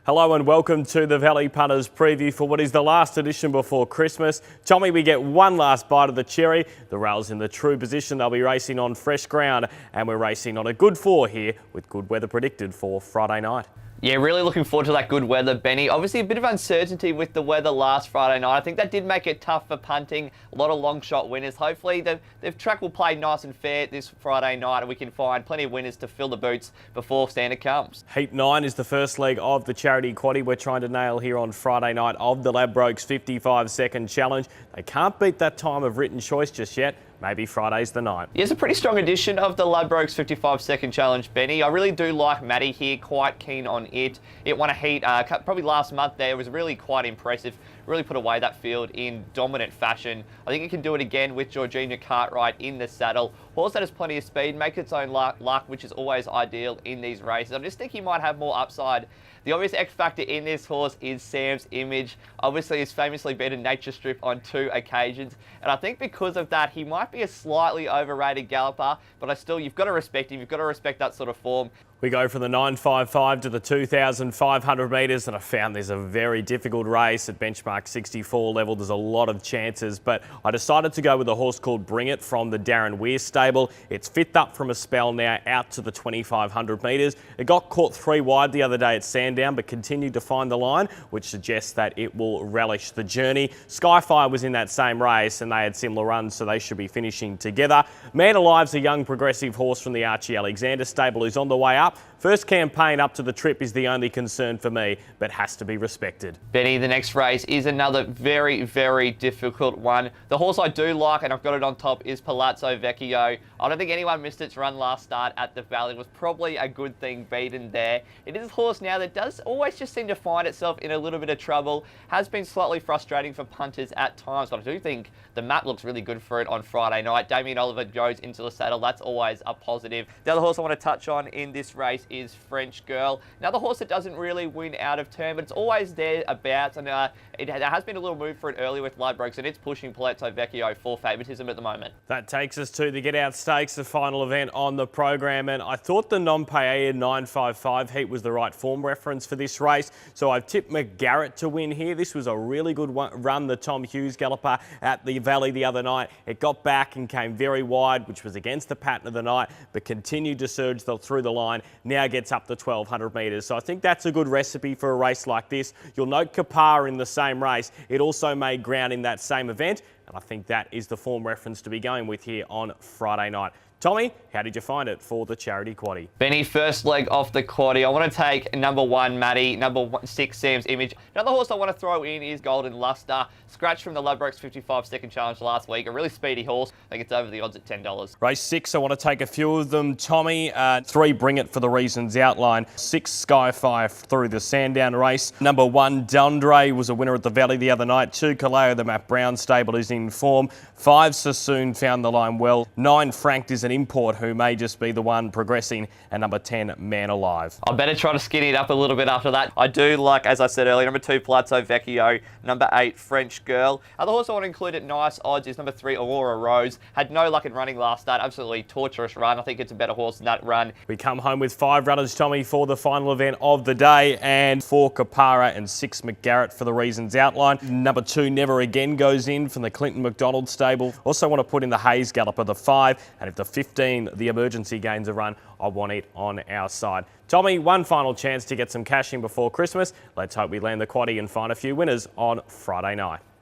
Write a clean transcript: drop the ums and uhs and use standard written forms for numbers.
Hello and welcome to the Valley Punters preview for what is the last edition before Christmas. Tommy, we get one last bite of the cherry. The rails in the true position. They'll be racing on fresh ground and we're racing on a good four here with good weather predicted for Friday night. Yeah, really looking forward to that good weather, Benny. Obviously, a bit of uncertainty with the weather last Friday night. I think that did make it tough for punting. A lot of long shot winners. Hopefully, the track will play nice and fair this Friday night and we can find plenty of winners to fill the boots before standard comes. Heat 9 is the first leg of the charity quaddie we're trying to nail here on Friday night of the Ladbrokes 55-second challenge. They can't beat that time of written choice just yet. Maybe Friday's the night. Yeah, it's a pretty strong edition of the Ladbrokes 55-second challenge, Benny. I really do like Matty here, quite keen on it. It won a heat probably last month there. It was really quite impressive. Really put away that field in dominant fashion. I think it can do it again with Georgina Cartwright in the saddle. Horse that has plenty of speed, makes its own luck, which is always ideal in these races. I just think he might have more upside. The obvious X factor in this horse is Sam's Image. Obviously, he's famously beaten Nature Strip on 2 occasions. And I think because of that, he might be a slightly overrated galloper, but you've got to respect him. You've got to respect that sort of form. We go from the 955 to the 2,500 metres, and I found there's a very difficult race at benchmark 64 level. There's a lot of chances, but I decided to go with a horse called Bring It from the Darren Weir stable. It's fifth up from a spell now out to the 2,500 metres. It got caught 3 wide the other day at Sandown, but continued to find the line, which suggests that it will relish the journey. Skyfire was in that same race, and they had similar runs, so they should be finishing together. Man Alive's a young progressive horse from the Archie Alexander stable who's on the way up. First campaign up to the trip is the only concern for me, but has to be respected. Benny, the next race is another very, very difficult one. The horse I do like, and I've got it on top, is Palazzo Vecchio. I don't think anyone missed its run last start at the Valley. It was probably a good thing beaten there. It is a horse now that does always just seem to find itself in a little bit of trouble. Has been slightly frustrating for punters at times, but I do think the map looks really good for it on Friday night. Damien Oliver goes into the saddle. That's always a positive. The other horse I want to touch on in this race is French Girl. Another horse that doesn't really win out of turn, but it's always thereabouts, and there has been a little move for it early with Ladbrokes, and it's pushing Palazzo Vecchio for favouritism at the moment. That takes us to the Get Out Stakes, the final event on the program, and I thought the non-payer 955 heat was the right form reference for this race, so I've tipped McGarrett to win here. This was a really good run, the Tom Hughes galloper at the Valley the other night. It got back and came very wide, which was against the pattern of the night, but continued to surge through the line. Now gets up to 1,200 metres. So I think that's a good recipe for a race like this. You'll note Kapar in the same race. It also made ground in that same event, and I think that is the form reference to be going with here on Friday night. Tommy, how did you find it for the charity quaddie? Benny, first leg off the quaddie. I want to take number 1, Matty, number 6, Sam's Image. Another horse I want to throw in is Golden Luster. Scratched from the Ladbrokes 55-second challenge last week. A really speedy horse. I think it's over the odds at $10. Race 6, I want to take a few of them. Tommy, 3, Bring It for the reasons outlined. 6, Skyfire through the Sandown race. Number 1, Dundre was a winner at the Valley the other night. 2, Kaleo, the Matt Brown stable, is in form. 5, Sassoon found the line well. 9, Franked is an import who may just be the one progressing, and number 10, Man Alive. I better try to skinny it up a little bit after that. I do like, as I said earlier, number 2, Palazzo Vecchio, number 8, French Girl. Other horse I want to include at nice odds is number 3, Aurora Rose. Had no luck in running last start, absolutely torturous run. I think it's a better horse than that run. We come home with 5 runners, Tommy, for the final event of the day, and 4, Kapara and 6, McGarrett for the reasons outlined. Number 2, Never Again goes in from the Clinton McDonald stable. Also want to put in the Hayes galloper, the 5, and if the 15, the emergency gains a run, I want it on our side. Tommy, one final chance to get some cash in before Christmas. Let's hope we land the quaddie and find a few winners on Friday night.